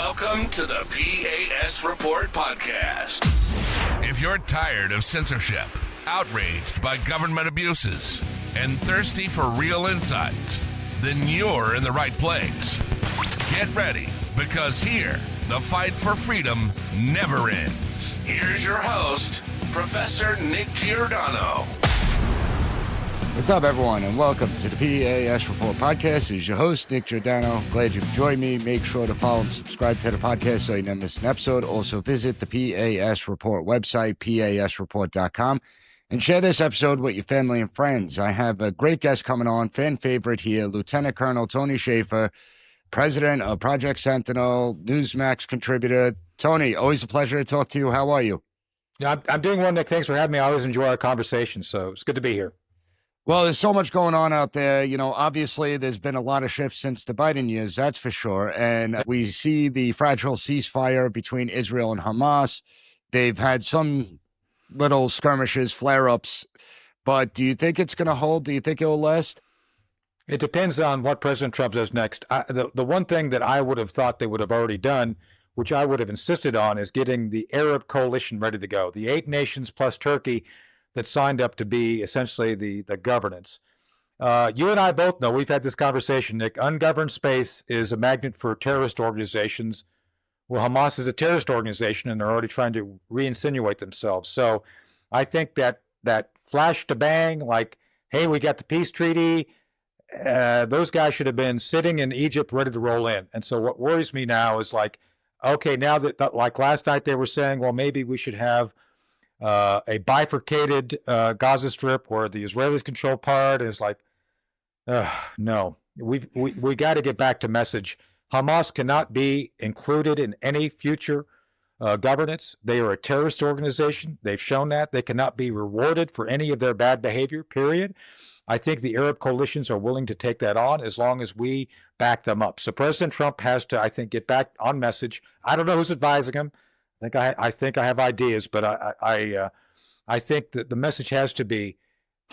Welcome to the P.A.S. Report podcast. If you're tired of censorship, outraged by government abuses, and thirsty for real insights, then you're in the right place. Get ready, because here, the fight for freedom never ends. Here's your host, Professor Nick Giordano. What's up, everyone, and welcome to the P.A.S. Report podcast. This is your host, Nick Giordano. Glad you've joined me. Make sure to follow and subscribe to the podcast so you never miss an episode. Also, visit the P.A.S. Report website, pasreport.com, and share this episode with your family and friends. I have a great guest coming on, fan favorite here, Lieutenant Colonel Tony Shaffer, president of Project Sentinel, Newsmax contributor. Tony, always a pleasure to talk to you. How are you? Yeah, I'm doing well, Nick. Thanks for having me. I always enjoy our conversation, so it's good to be here. Well, there's so much going on out there. You know, obviously, there's been a lot of shifts since the Biden years, that's for sure. And we see the fragile ceasefire between Israel and Hamas. They've had some little skirmishes, flare-ups. But do you think it's going to hold? Do you think it'll last? It depends on what President Trump does next. The one thing that I would have thought they would have already done, which I would have insisted on, is getting the Arab coalition ready to go. The 8 nations plus Turkey that signed up to be essentially the governance. You and I both know, we've had this conversation, Nick, ungoverned space is a magnet for terrorist organizations. Well, Hamas is a terrorist organization, and they're already trying to re-insinuate themselves. So I think that flash to bang, like, hey, we got the peace treaty, those guys should have been sitting in Egypt ready to roll in. And so what worries me now is like, okay, now that like last night they were saying, well, maybe we should have a bifurcated Gaza Strip where the Israelis control part is like, no, we got to get back to message. Hamas cannot be included in any future governance. They are a terrorist organization. They've shown that. They cannot be rewarded for any of their bad behavior, period. I think the Arab coalitions are willing to take that on as long as we back them up. So President Trump has to, I think, get back on message. I don't know who's advising him. I think I have ideas, but I think that the message has to be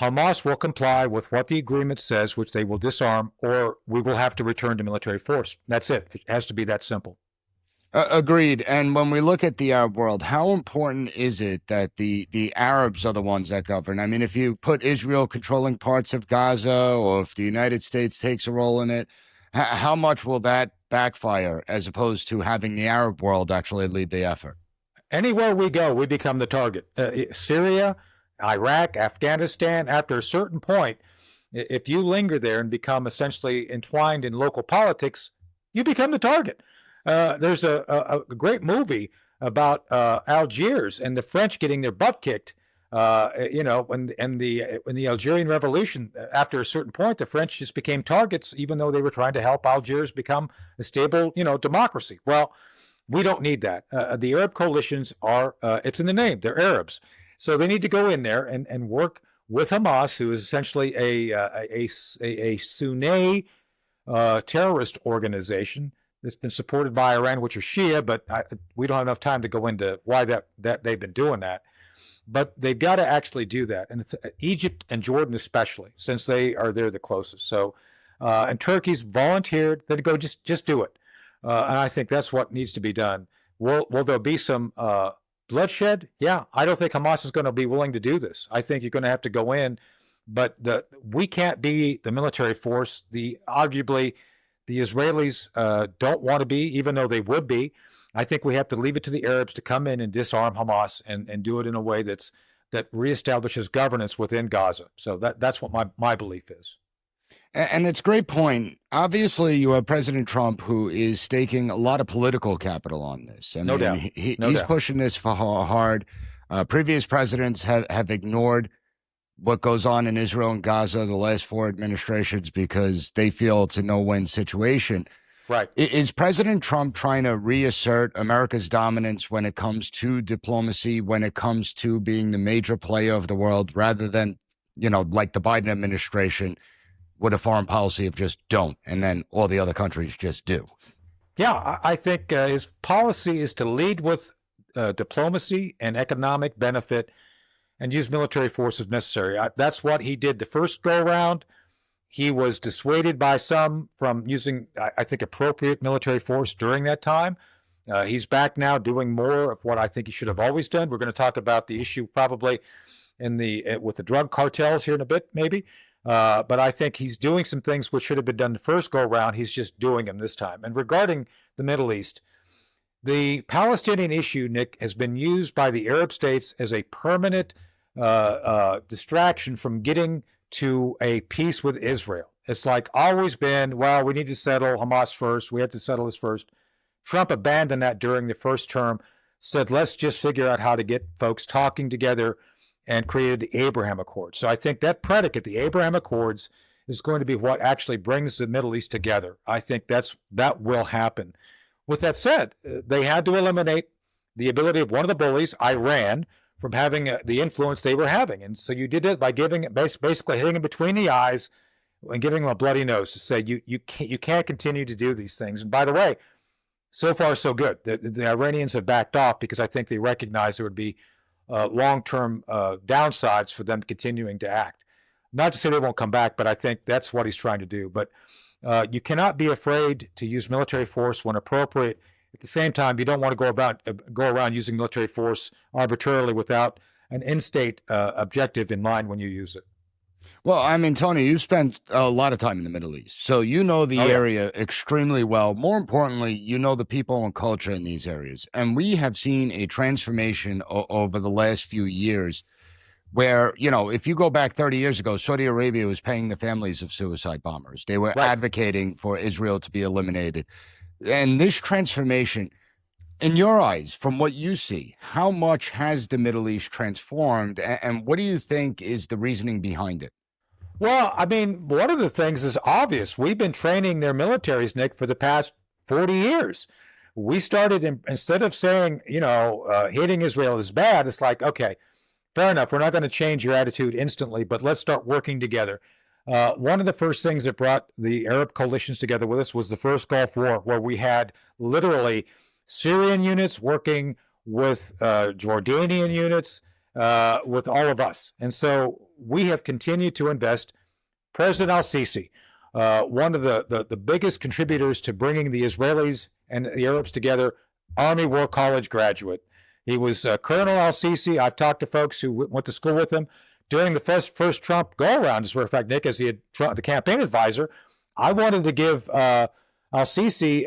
Hamas will comply with what the agreement says, which they will disarm, or we will have to return to military force. That's it. It has to be that simple. Agreed. And when we look at the Arab world, how important is it that the Arabs are the ones that govern? I mean, if you put Israel controlling parts of Gaza, or if the United States takes a role in it, how much will that backfire as opposed to having the Arab world actually lead the effort? Anywhere we go, we become the target. Syria, Iraq, Afghanistan, after a certain point, if you linger there and become essentially entwined in local politics, you become the target. There's a great movie about Algiers and the French getting their butt kicked. When the Algerian Revolution, after a certain point, the French just became targets, even though they were trying to help Algiers become a stable, democracy. Well, we don't need that. The Arab coalitions are, it's in the name, they're Arabs. So they need to go in there and work with Hamas, who is essentially a Sunni terrorist organization that's been supported by Iran, which are Shia, but we don't have enough time to go into why that they've been doing that. But they've got to actually do that. And it's Egypt and Jordan especially, since they are there the closest. So, and Turkey's volunteered to go, just do it. And I think that's what needs to be done. Will there be some bloodshed? Yeah, I don't think Hamas is going to be willing to do this. I think you're going to have to go in, but we can't be the military force. Arguably, the Israelis don't want to be, even though they would be. I think we have to leave it to the Arabs to come in and disarm Hamas and do it in a way that reestablishes governance within Gaza. So that's what my belief is. And it's a great point. Obviously, you have President Trump, who is staking a lot of political capital on this. No doubt. He's pushing this for hard. Previous presidents have ignored what goes on in Israel and Gaza, the last 4 administrations, because they feel it's a no-win situation. Right. Is President Trump trying to reassert America's dominance when it comes to diplomacy, when it comes to being the major player of the world, rather than, like the Biden administration with a foreign policy of just don't, and then all the other countries just do? Yeah, I think his policy is to lead with diplomacy and economic benefit and use military force if necessary. That's what he did the first go-around. He was dissuaded by some from using, I think, appropriate military force during that time. He's back now doing more of what I think he should have always done. We're going to talk about the issue probably with the drug cartels here in a bit, maybe. But I think he's doing some things which should have been done the first go around. He's just doing them this time. And regarding the Middle East, the Palestinian issue, Nick, has been used by the Arab states as a permanent distraction from getting to a peace with Israel. It's like always been, well, we need to settle Hamas first. We have to settle this first. Trump abandoned that during the first term, said, let's just figure out how to get folks talking together, and created the Abraham Accords. So I think that predicate, the Abraham Accords, is going to be what actually brings the Middle East together. I think that will happen. With that said, they had to eliminate the ability of one of the bullies, Iran, from having the influence they were having. And so you did it by basically hitting him between the eyes and giving him a bloody nose to say, you can't continue to do these things. And by the way, so far so good. The Iranians have backed off because I think they recognize there would be long-term downsides for them continuing to act. Not to say they won't come back, but I think that's what he's trying to do. But you cannot be afraid to use military force when appropriate. At the same time, you don't want to go around using military force arbitrarily without an in-state objective in mind when you use it. Well, I mean, Tony, you've spent a lot of time in the Middle East, so you know the area extremely well. More importantly, you know the people and culture in these areas. And we have seen a transformation over the last few years where, if you go back 30 years ago, Saudi Arabia was paying the families of suicide bombers. They were advocating for Israel to be eliminated. And this transformation, in your eyes, from what you see, how much has the Middle East transformed? And what do you think is the reasoning behind it? Well, I mean, one of the things is obvious. We've been training their militaries, Nick, for the past 40 years. We started, instead of saying, hitting Israel is bad, it's like, okay, fair enough. We're not going to change your attitude instantly, but let's start working together. One of the first things that brought the Arab coalitions together with us was the first Gulf War, where we had literally Syrian units working with Jordanian units, with all of us. And so we have continued to invest. President al-Sisi, one of the biggest contributors to bringing the Israelis and the Arabs together, Army War College graduate. He was Colonel al-Sisi. I've talked to folks who went to school with him. During the first Trump go-around, as a matter of fact, Nick, as he had the campaign advisor, I wanted to give al-Sisi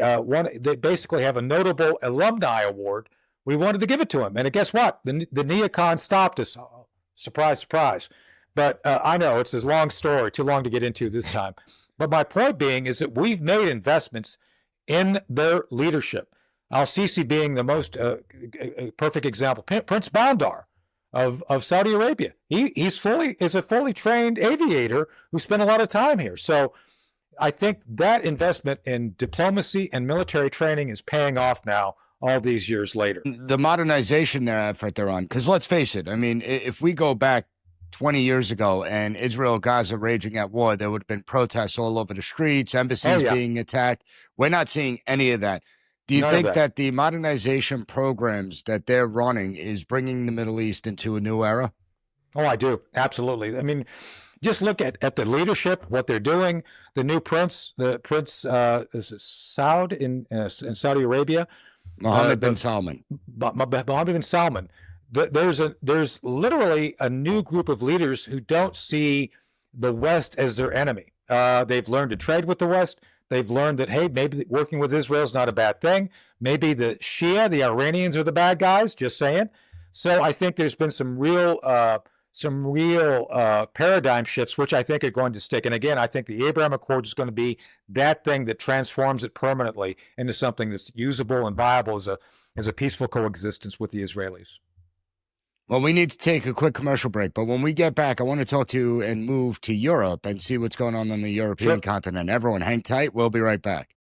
they basically have a notable alumni award. We wanted to give it to him. And guess what? The neocons stopped us. Oh, surprise, surprise. But I know it's a long story, too long to get into this time. But my point being is that we've made investments in their leadership. Al-Sisi being the most perfect example. Prince Bandar of Saudi Arabia. Is a fully trained aviator who spent a lot of time here. So I think that investment in diplomacy and military training is paying off now, all these years later. The modernization effort they're on, because let's face it, I mean, if we go back 20 years ago and Israel, Gaza raging at war, there would have been protests all over the streets, embassies being attacked. We're not seeing any of that. Do you think that the modernization programs that they're running is bringing the Middle East into a new era? Oh, I do. Absolutely. I mean, just look at the leadership, what they're doing. The new prince, is Saud in Saudi Arabia. Mohammed bin Salman. Mohammed bin Salman. There's literally a new group of leaders who don't see the West as their enemy. They've learned to trade with the West. They've learned that, hey, maybe working with Israel is not a bad thing. Maybe the Shia, the Iranians, are the bad guys. Just saying. So I think there's been some real paradigm shifts, which I think are going to stick. And again, I think the Abraham Accords is going to be that thing that transforms it permanently into something that's usable and viable as a peaceful coexistence with the Israelis. Well, we need to take a quick commercial break, but when we get back, I want to talk to you and move to Europe and see what's going on the European continent. Everyone, hang tight. We'll be right back.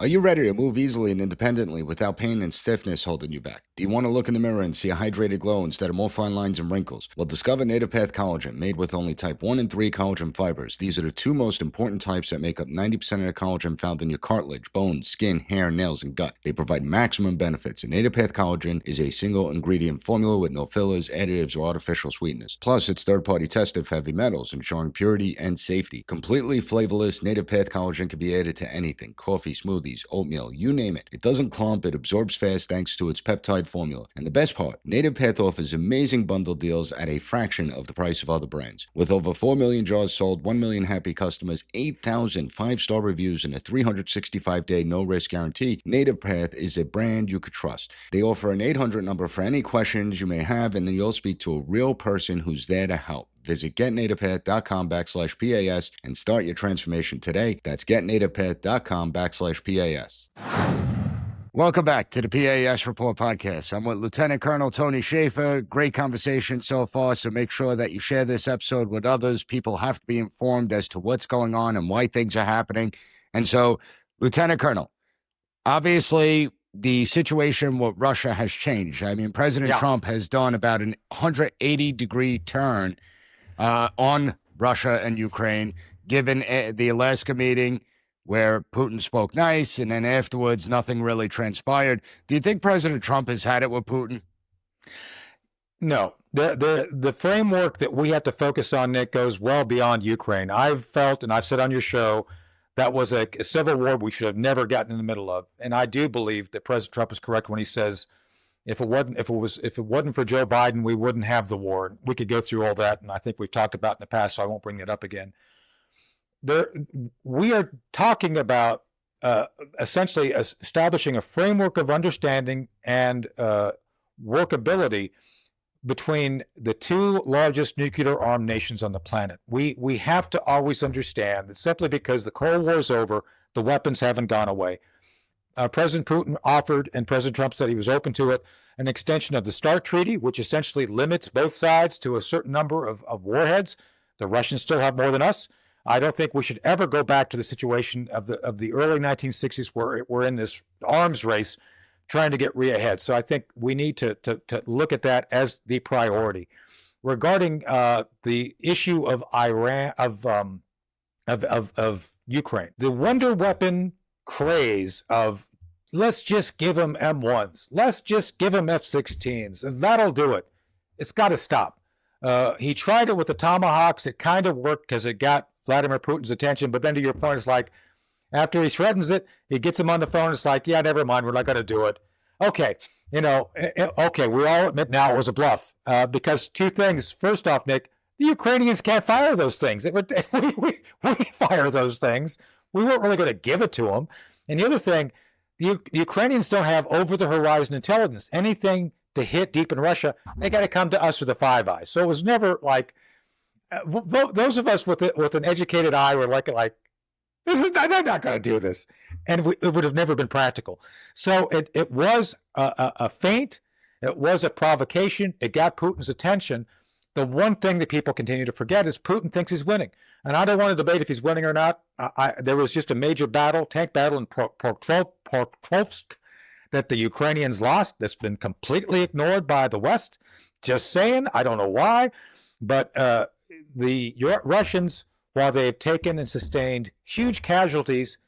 Are you ready to move easily and independently without pain and stiffness holding you back? Do you want to look in the mirror and see a hydrated glow instead of more fine lines and wrinkles? Well, discover Native Path Collagen, made with only type 1 and 3 collagen fibers. These are the two most important types that make up 90% of the collagen found in your cartilage, bones, skin, hair, nails, and gut. They provide maximum benefits. And Native Path Collagen is a single ingredient formula with no fillers, additives, or artificial sweeteners. Plus, it's third-party tested for heavy metals, ensuring purity and safety. Completely flavorless, Native Path Collagen can be added to anything: coffee, smoothies, smoothies, oatmeal, you name it. It doesn't clump, it absorbs fast thanks to its peptide formula. And the best part, Native Path offers amazing bundle deals at a fraction of the price of other brands. With over 4 million jars sold, 1 million happy customers, 8,000 5-star reviews, and a 365-day no-risk guarantee, Native Path is a brand you could trust. They offer an 800 number for any questions you may have, and then you'll speak to a real person who's there to help. Visit getnativepath.com/PAS and start your transformation today. That's getnativepath.com/PAS. Welcome back to the P.A.S. Report Podcast. I'm with Lieutenant Colonel Tony Shaffer. Great conversation so far, so make sure that you share this episode with others. People have to be informed as to what's going on and why things are happening. And so, Lieutenant Colonel, obviously, the situation with Russia has changed. I mean, President Trump has done about an 180-degree turn on Russia and Ukraine, given the Alaska meeting where Putin spoke nice, and then afterwards nothing really transpired. Do you think President Trump has had it with Putin? No. The framework that we have to focus on, Nick, goes well beyond Ukraine. I've felt, and I've said on your show, that was a civil war we should have never gotten in the middle of. And I do believe that President Trump is correct when he says, if it wasn't for Joe Biden, we wouldn't have the war. We could go through all that, and I think we've talked about in the past, so I won't bring it up again. We are talking about essentially establishing a framework of understanding and workability between the two largest nuclear-armed nations on the planet. We have to always understand that simply because the Cold War is over, the weapons haven't gone away. President Putin offered, and President Trump said he was open to it, an extension of the START Treaty, which essentially limits both sides to a certain number of warheads. The Russians still have more than us. I don't think we should ever go back to the situation of the early 1960s where we're in this arms race trying to get ahead. So I think we need to look at that as the priority. Regarding the issue of Iran, of Ukraine, the wonder weapon craze of let's just give them M1s, let's just give them F-16s, and that'll do it. It's got to stop. He tried it with the Tomahawks. It kind of worked because it got Vladimir Putin's attention. But then to your point, it's like after he threatens it, he gets him on the phone. It's like, yeah, never mind. We're not going to do it. Okay. Okay. We all admit now it was a bluff because two things. First off, Nick, the Ukrainians can't fire those things. We fire those things. We weren't really going to give it to them. And the other thing, the Ukrainians don't have over-the-horizon intelligence. Anything to hit deep in Russia, they got to come to us with the Five Eyes. So it was never like those of us with an educated eye were like they're not going to do this, and it would have never been practical. So it was a feint. It was a provocation. It got Putin's attention. The one thing that people continue to forget is Putin thinks he's winning. And I don't want to debate if he's winning or not. There was just a major tank battle in Pokrovsk that the Ukrainians lost. That's been completely ignored by the West. Just saying, I don't know why. But the Russians, while they've taken and sustained huge casualties,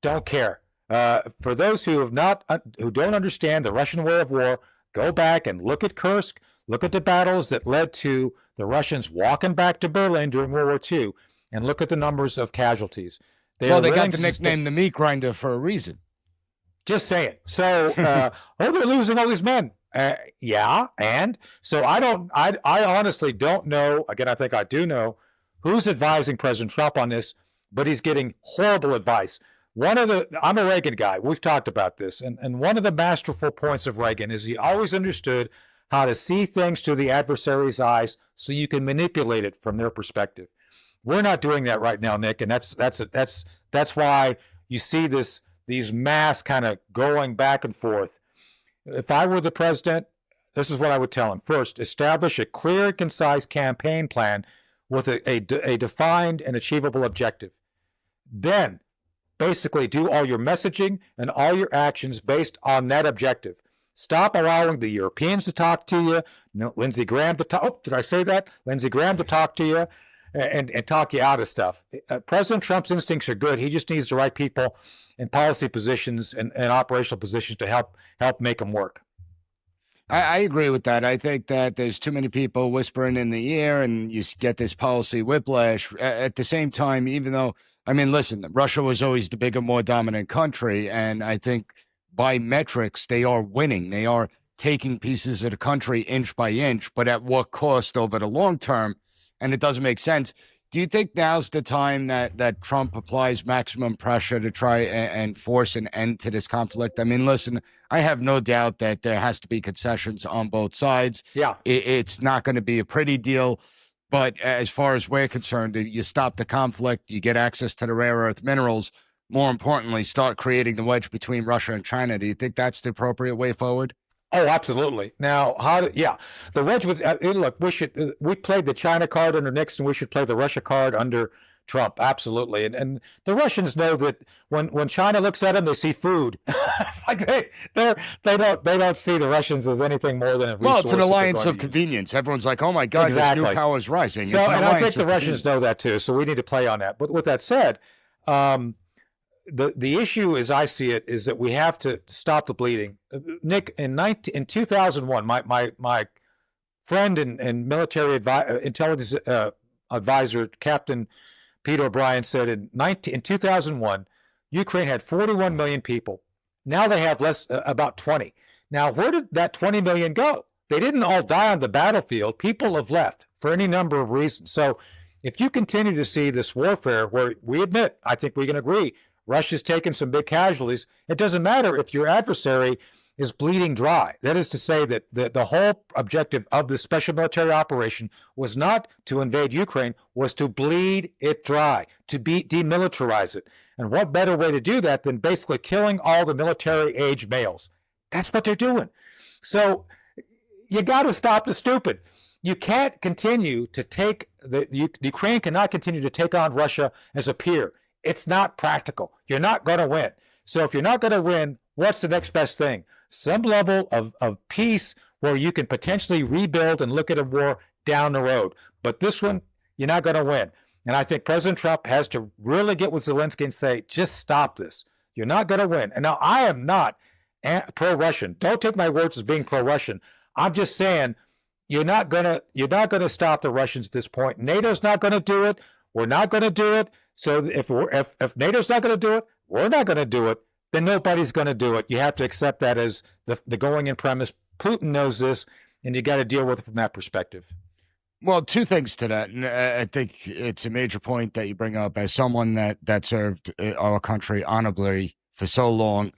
don't care. For those who don't understand the Russian way of war, go back and look at Kursk. Look at the battles that led to the Russians walking back to Berlin during World War II, and look at the numbers of casualties. They got the nickname the meat grinder for a reason. Just saying. So, they're losing all these men. Yeah, and so I honestly don't know. Again, I think I do know who's advising President Trump on this, but he's getting horrible advice. I'm a Reagan guy. We've talked about this, and one of the masterful points of Reagan is he always understood how to see things through the adversary's eyes so you can manipulate it from their perspective. We're not doing that right now, Nick, and that's why you see these mass kind of going back and forth. If I were the president, this is what I would tell him. First, establish a clear and concise campaign plan with a defined and achievable objective. Then, basically do all your messaging and all your actions based on that objective. Stop allowing the Europeans to talk to you. Lindsey Graham to talk. Oh, did I say that? Lindsey Graham to talk to you and talk you out of stuff. President Trump's instincts are good. He just needs the right people in policy positions and operational positions to help make them work. I agree with that. I think that there's too many people whispering in the ear and you get this policy whiplash. At the same time, even though I mean, listen, Russia was always the bigger, more dominant country. And I think by metrics, they are winning. They are taking pieces of the country inch by inch, but at what cost over the long term? And it doesn't make sense. Do you think now's the time that Trump applies maximum pressure to try and force an end to this conflict? I mean, listen, I have no doubt that there has to be concessions on both sides. Yeah. It's not going to be a pretty deal. But as far as we're concerned, you stop the conflict, you get access to the rare earth minerals. More importantly, start creating the wedge between Russia and China. Do you think that's the appropriate way forward? Oh, absolutely. Now, the wedge was, look, we played the China card under Nixon. We should play the Russia card under Trump. Absolutely. And the Russians know that when China looks at them, they see food. It's like they don't see the Russians as anything more than a resource. Well, it's an alliance of convenience. Everyone's like, oh my God, exactly. This new power is rising. So, and I think the Russians know that too. So we need to play on that. But with that said, the issue, as I see it, is that we have to stop the bleeding. Nick, in 2001, my friend and military intelligence advisor, Captain Peter O'Brien, said in 2001, Ukraine had 41 million people. Now they have about 20. Now, where did that 20 million go? They didn't all die on the battlefield. People have left for any number of reasons. So if you continue to see this warfare where we admit, I think we can agree, Russia's taken some big casualties. It doesn't matter if your adversary is bleeding dry. That is to say that the whole objective of this special military operation was not to invade Ukraine, was to bleed it dry, to demilitarize it. And what better way to do that than basically killing all the military-age males? That's what they're doing. So you got to stop the stupid. You can't continue to Ukraine cannot continue to take on Russia as a peer. It's not practical. You're not going to win. So if you're not going to win, what's the next best thing? Some level of peace where you can potentially rebuild and look at a war down the road. But this one, you're not going to win. And I think President Trump has to really get with Zelensky and say, just stop this. You're not going to win. And now I am not pro-Russian. Don't take my words as being pro-Russian. I'm just saying you're not going to stop the Russians at this point. NATO's not going to do it. We're not going to do it. So if NATO's not going to do it, we're not going to do it, then nobody's going to do it. You have to accept that as the going-in premise. Putin knows this, and you got to deal with it from that perspective. Well, two things to that. And I think it's a major point that you bring up as someone that served our country honorably for so long.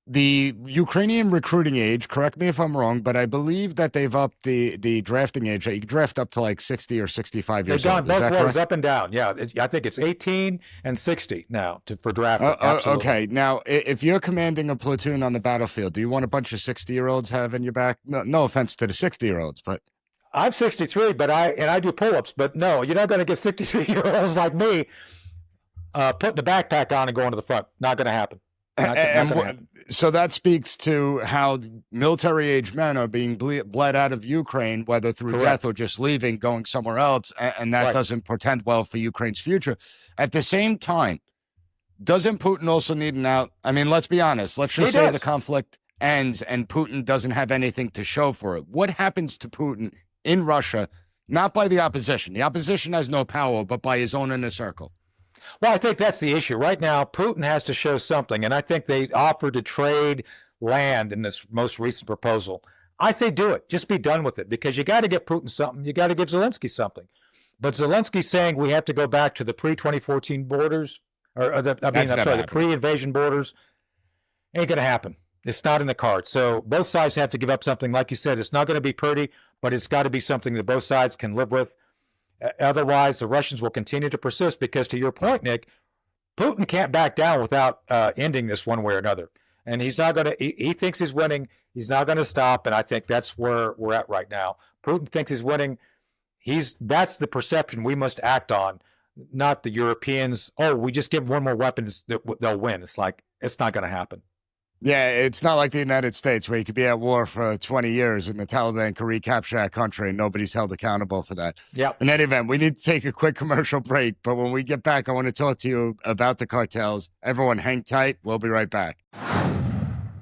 The Ukrainian recruiting age, correct me if I'm wrong, but I believe that they've upped the drafting age. You can draft up to like 60 or 65 years old. They've gone both ways, up and down. Yeah, I think it's 18 and 60 now for drafting. Absolutely. Okay, now if you're commanding a platoon on the battlefield, do you want a bunch of 60-year-olds having your back? No offense to the 60-year-olds, but I'm 63, but I do pull-ups. But no, you're not going to get 63-year-olds like me putting the backpack on and going to the front. Not going to happen. So that speaks to how military-age men are being bled out of Ukraine, whether through death or just leaving, going somewhere else, and that doesn't portend well for Ukraine's future. At the same time, doesn't Putin also need an out? I mean, let's be honest. Let's just say the conflict ends and Putin doesn't have anything to show for it. What happens to Putin in Russia, not by the opposition? The opposition has no power, but by his own inner circle. Well, I think that's the issue. Right now, Putin has to show something, and I think they offered to trade land in this most recent proposal. I say do it. Just be done with it, because you got to give Putin something. You got to give Zelensky something. But Zelensky's saying we have to go back to the pre-2014 borders, the pre-invasion borders. Ain't going to happen. It's not in the cards. So both sides have to give up something. Like you said, it's not going to be pretty, but it's got to be something that both sides can live with. Otherwise, the Russians will continue to persist because, to your point, Nick, Putin can't back down without ending this one way or another. And he's not going to, he thinks he's winning. He's not going to stop. And I think that's where we're at right now. Putin thinks he's winning. That's the perception we must act on, not the Europeans. Oh, we just give one more weapon, they'll win. It's like, it's not going to happen. Yeah, it's not like the United States where you could be at war for 20 years and the Taliban can recapture that country and nobody's held accountable for that. Yeah. In any event, we need to take a quick commercial break. But when we get back, I want to talk to you about the cartels. Everyone hang tight. We'll be right back.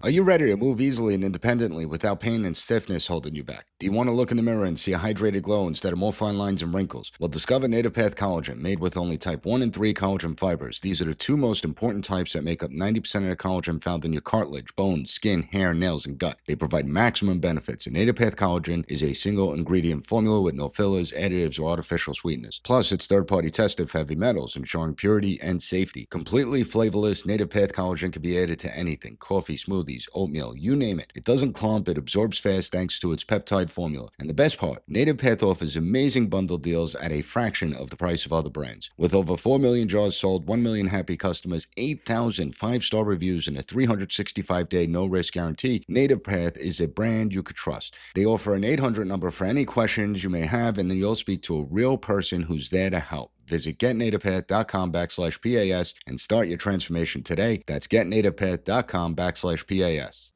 Are you ready to move easily and independently without pain and stiffness holding you back? Do you want to look in the mirror and see a hydrated glow instead of more fine lines and wrinkles? Well, discover Native Path Collagen, made with only type 1 and 3 collagen fibers. These are the two most important types that make up 90% of the collagen found in your cartilage, bones, skin, hair, nails, and gut. They provide maximum benefits. And Native Path Collagen is a single ingredient formula with no fillers, additives, or artificial sweeteners. Plus, it's third-party tested for heavy metals, ensuring purity and safety. Completely flavorless, Native Path Collagen can be added to anything: coffee, smoothies, oatmeal, you name it. It doesn't clump, it absorbs fast thanks to its peptide formula. And the best part, Native Path offers amazing bundle deals at a fraction of the price of other brands. With over 4 million jars sold, 1 million happy customers, 8,000 5-star reviews, and a 365-day no-risk guarantee, Native Path is a brand you could trust. They offer an 800 number for any questions you may have, and then you'll speak to a real person who's there to help. Visit getnativepath.com/PAS and start your transformation today. That's getnativepath.com/PAS.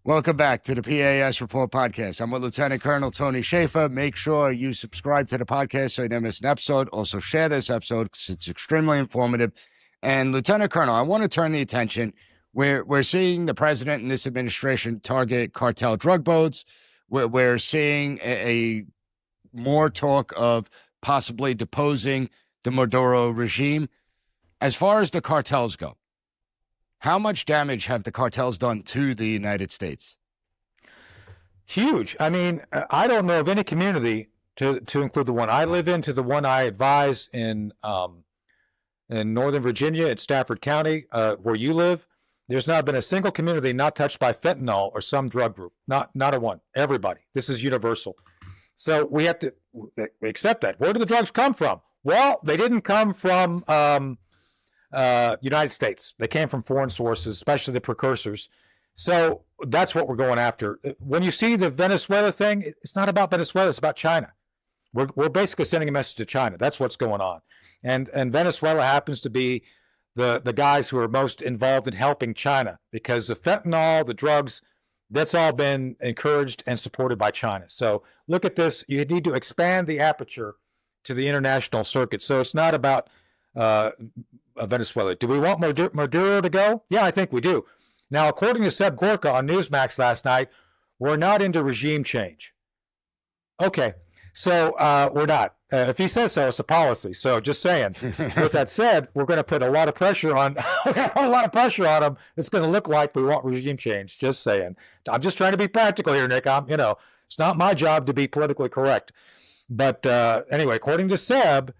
Welcome back to the P.A.S. Report Podcast. I'm with Lieutenant Colonel Tony Shaffer. Make sure you subscribe to the podcast so you don't miss an episode. Also share this episode because it's extremely informative. And Lieutenant Colonel, I want to turn the attention. We're seeing the president and this administration target cartel drug boats. We're seeing a more talk of possibly deposing the Monroe regime. As far as the cartels go, how much damage have the cartels done to the United States? Huge. I mean, I don't know of any community, to include the one I live in, to the one I advise in Northern Virginia at Stafford County, where you live. There's not been a single community not touched by fentanyl or some drug group. Not a one. Everybody. This is universal. So we have to accept that. Where do the drugs come from? Well, they didn't come from United States. They came from foreign sources, especially the precursors. So that's what we're going after. When you see the Venezuela thing, it's not about Venezuela. It's about China. We're basically sending a message to China. That's what's going on. And Venezuela happens to be the guys who are most involved in helping China, because the fentanyl, the drugs, that's all been encouraged and supported by China. So look at this. You need to expand the aperture to the international circuit. So it's not about Venezuela. Do we want Maduro to go? Yeah, I think we do. Now, according to Seb Gorka on Newsmax last night, we're not into regime change. Okay, so we're not. If he says so, it's a policy. So just saying. With that said, we're going to put a lot of pressure on. Him. It's going to look like we want regime change. Just saying. I'm just trying to be practical here, Nick. It's not my job to be politically correct. But anyway, according to Seb,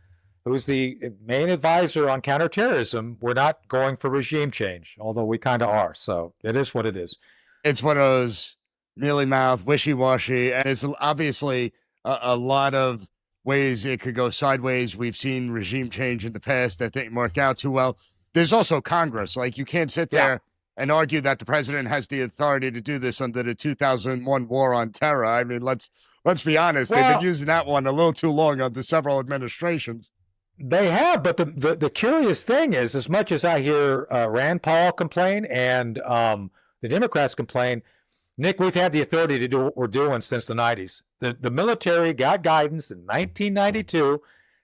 who's the main advisor on counterterrorism, we're not going for regime change, although we kind of are. So it is what it is. It's one of those mealy-mouthed, wishy-washy, and it's obviously a lot of ways it could go sideways. We've seen regime change in the past that didn't work out too well. There's also Congress. Like, you can't sit there and argue that the president has the authority to do this under the 2001 war on terror. I mean, let's be honest. They've been using that one a little too long under several administrations. They have, but the curious thing is, as much as I hear Rand Paul complain and the Democrats complain, Nick, we've had the authority to do what we're doing since the 90s. The military got guidance in 1992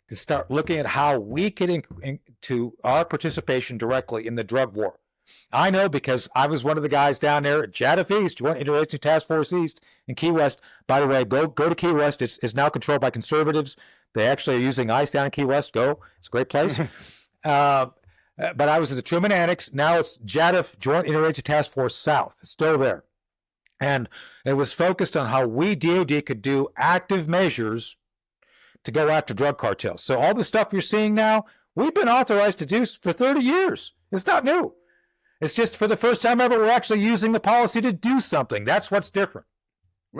to start looking at how we could into our participation directly in the drug war. I know because I was one of the guys down there at JADF East, Joint Interagency Task Force East in Key West. By the way, go to Key West. It's now controlled by conservatives. They actually are using ICE down in Key West. Go. It's a great place. But I was at the Truman Annex. Now it's JADF, Joint Interagency Task Force South. It's still there. And it was focused on how we, DOD, could do active measures to go after drug cartels. So all the stuff you're seeing now, we've been authorized to do for 30 years. It's not new. It's just for the first time ever, we're actually using the policy to do something. That's what's different.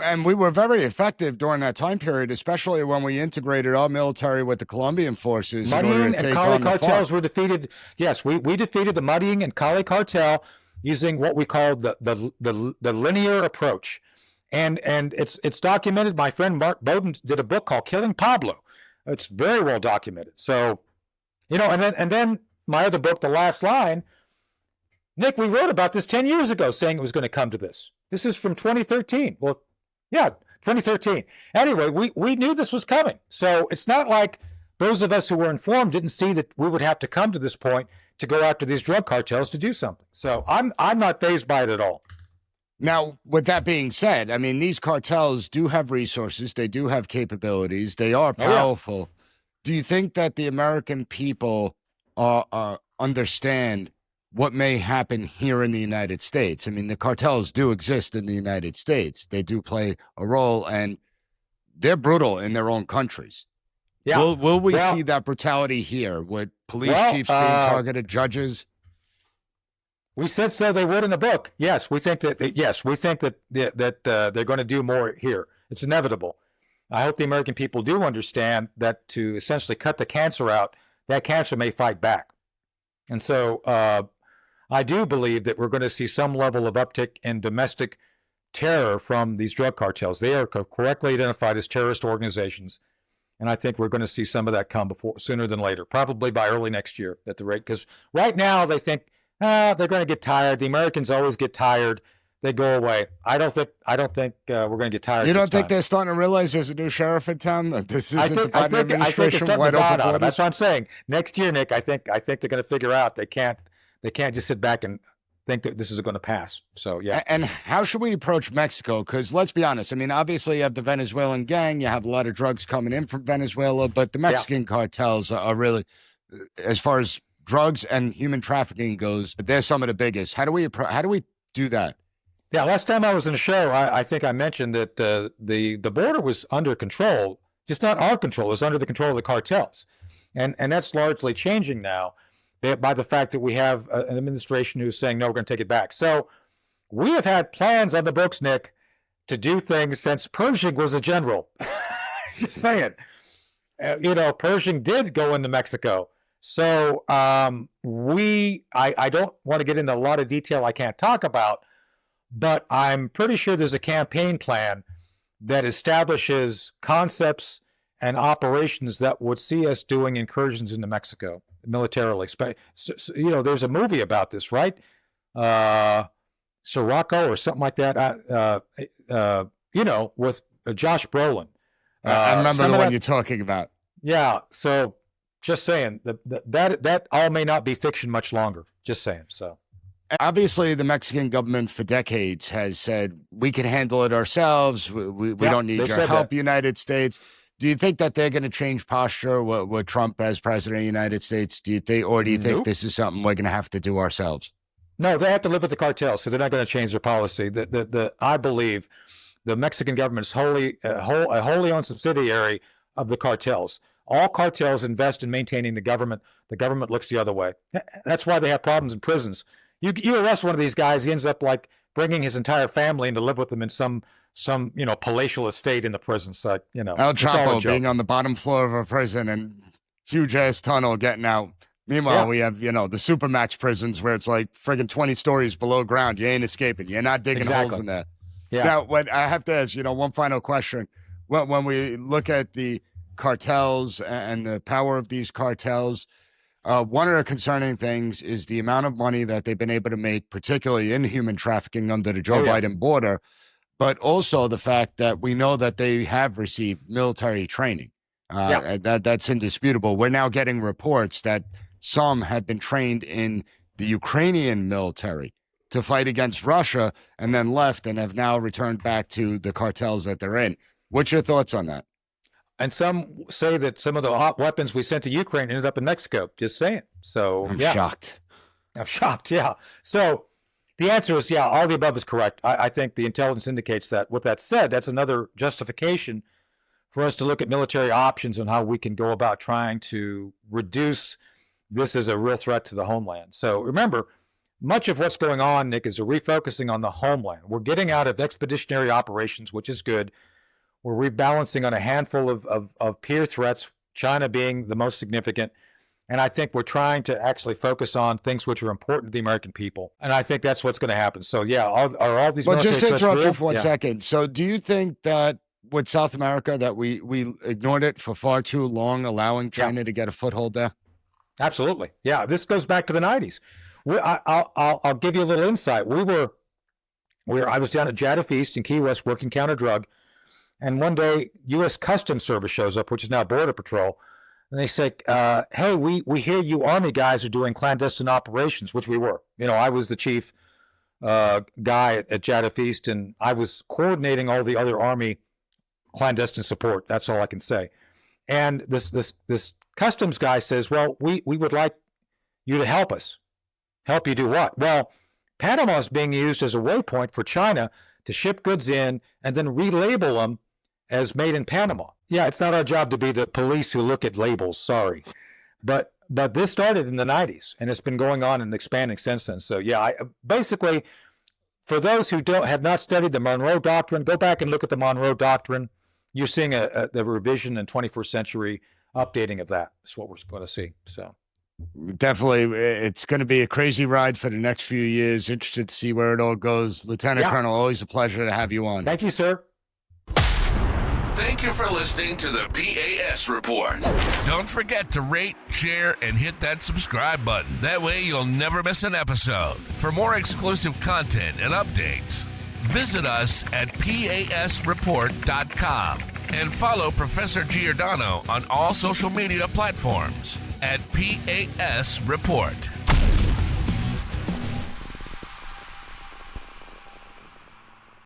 And we were very effective during that time period, especially when we integrated our military with the Colombian forces. Muddying and Cali cartels were defeated. Yes, we defeated the Muddying and Cali cartel using what we call the linear approach. And it's documented. My friend Mark Bowden did a book called Killing Pablo. It's very well documented. So, and then my other book, The Last Line, Nick, we wrote about this 10 years ago, saying it was going to come to this. This is from 2013. Well, yeah, 2013. Anyway, we knew this was coming. So it's not like those of us who were informed didn't see that we would have to come to this point to go after these drug cartels to do something. So I'm not fazed by it at all. Now, with that being said, I mean, these cartels do have resources. They do have capabilities. They are powerful. Oh, yeah. Do you think that the American people understand what may happen here in the United States? I mean, the cartels do exist in the United States. They do play a role, and they're brutal in their own countries. Yeah. Will we see that brutality here with police chiefs being targeted, judges? We said so they would in the book. Yes, we think that. Yes, we think that they're going to do more here. It's inevitable. I hope the American people do understand that to essentially cut the cancer out, that cancer may fight back. And so I do believe that we're going to see some level of uptick in domestic terror from these drug cartels. They are correctly identified as terrorist organizations. And I think we're going to see some of that come sooner than later, probably by early next year at the rate. Because right now they think, they're going to get tired. The Americans always get tired. They go away. I don't think we're going to get tired. You don't think they're starting to realize there's a new sheriff in town? That this isn't the Biden administration wide open borders? That's what I'm saying. Next year, Nick, I think they're going to figure out they can't just sit back and think that this is going to pass. So yeah. And how should we approach Mexico? Because let's be honest. I mean, obviously you have the Venezuelan gang. You have a lot of drugs coming in from Venezuela, but the Mexican cartels are really, as far as drugs and human trafficking goes, they're some of the biggest. How do we do that? Yeah, last time I was in the show, I think I mentioned that the border was under control, just not our control. It was under the control of the cartels, and that's largely changing now by the fact that we have an administration who's saying, no, we're going to take it back. So we have had plans on the books, Nick, to do things since Pershing was a general. Just saying. Pershing did go into Mexico. So I don't want to get into a lot of detail I can't talk about, but I'm pretty sure there's a campaign plan that establishes concepts and operations that would see us doing incursions into Mexico militarily. There's a movie about this, right? Sirocco or something like that. With Josh Brolin. I remember the one you're talking about. Yeah. So just saying that all may not be fiction much longer. Just saying. So. Obviously, the Mexican government for decades has said, we can handle it ourselves. We don't need your help, United States. Do you think that they're going to change posture with Trump as president of the United States? Do you think this is something we're going to have to do ourselves? No, they have to live with the cartels, so they're not going to change their policy. I believe the Mexican government is a wholly owned subsidiary of the cartels. All cartels invest in maintaining the government. The government looks the other way. That's why they have problems in prisons. You arrest one of these guys, he ends up like bringing his entire family in to live with them in some palatial estate in the prison. So El Chapo being on the bottom floor of a prison and huge ass tunnel getting out. Meanwhile, we have the supermax prisons where it's like friggin' 20 stories below ground. You ain't escaping. You're not digging holes in there. Yeah. Now, I have to ask, one final question. When we look at the cartels and the power of these cartels, one of the concerning things is the amount of money that they've been able to make, particularly in human trafficking under the Joe Biden border, but also the fact that we know that they have received military training. That's indisputable. We're now getting reports that some have been trained in the Ukrainian military to fight against Russia and then left and have now returned back to the cartels that they're in. What's your thoughts on that? And some say that some of the hot weapons we sent to Ukraine ended up in Mexico. Just saying. So I'm shocked. I'm shocked. Yeah. So the answer is, all the above is correct. I think the intelligence indicates that. With that said, that's another justification for us to look at military options and how we can go about trying to reduce this as a real threat to the homeland. So remember, much of what's going on, Nick, is a refocusing on the homeland. We're getting out of expeditionary operations, which is good. We're rebalancing on a handful of peer threats, China being the most significant. And I think we're trying to actually focus on things which are important to the American people. And I think that's what's going to happen. So, are all these military just to interrupt you for 1 second. So do you think that with South America that we ignored it for far too long, allowing China to get a foothold there? Absolutely. Yeah, this goes back to the 90s. I'll give you a little insight. I was down at Jadif East in Key West working counter drug. And one day, U.S. Customs Service shows up, which is now Border Patrol. and they say, hey, we hear you Army guys are doing clandestine operations, which we were. I was the chief guy at JADF East, and I was coordinating all the other Army clandestine support. That's all I can say. And this customs guy says, well, we would like you to help us. Help you do what? Well, Panama is being used as a waypoint for China to ship goods in and then relabel them as made in Panama. Yeah, it's not our job to be the police who look at labels, sorry. But this started in the 90s, and it's been going on and expanding since then. So yeah, basically, for those who have not studied the Monroe Doctrine, go back and look at the Monroe Doctrine. You're seeing the revision and 21st century updating of that. That's what we're going to see. So definitely, it's going to be a crazy ride for the next few years. Interested to see where it all goes. Lieutenant Colonel, always a pleasure to have you on. Thank you, sir. Thank you for listening to the P.A.S. Report. Don't forget to rate, share, and hit that subscribe button. That way you'll never miss an episode. For more exclusive content and updates, visit us at PASreport.com and follow Professor Giordano on all social media platforms at P.A.S. Report.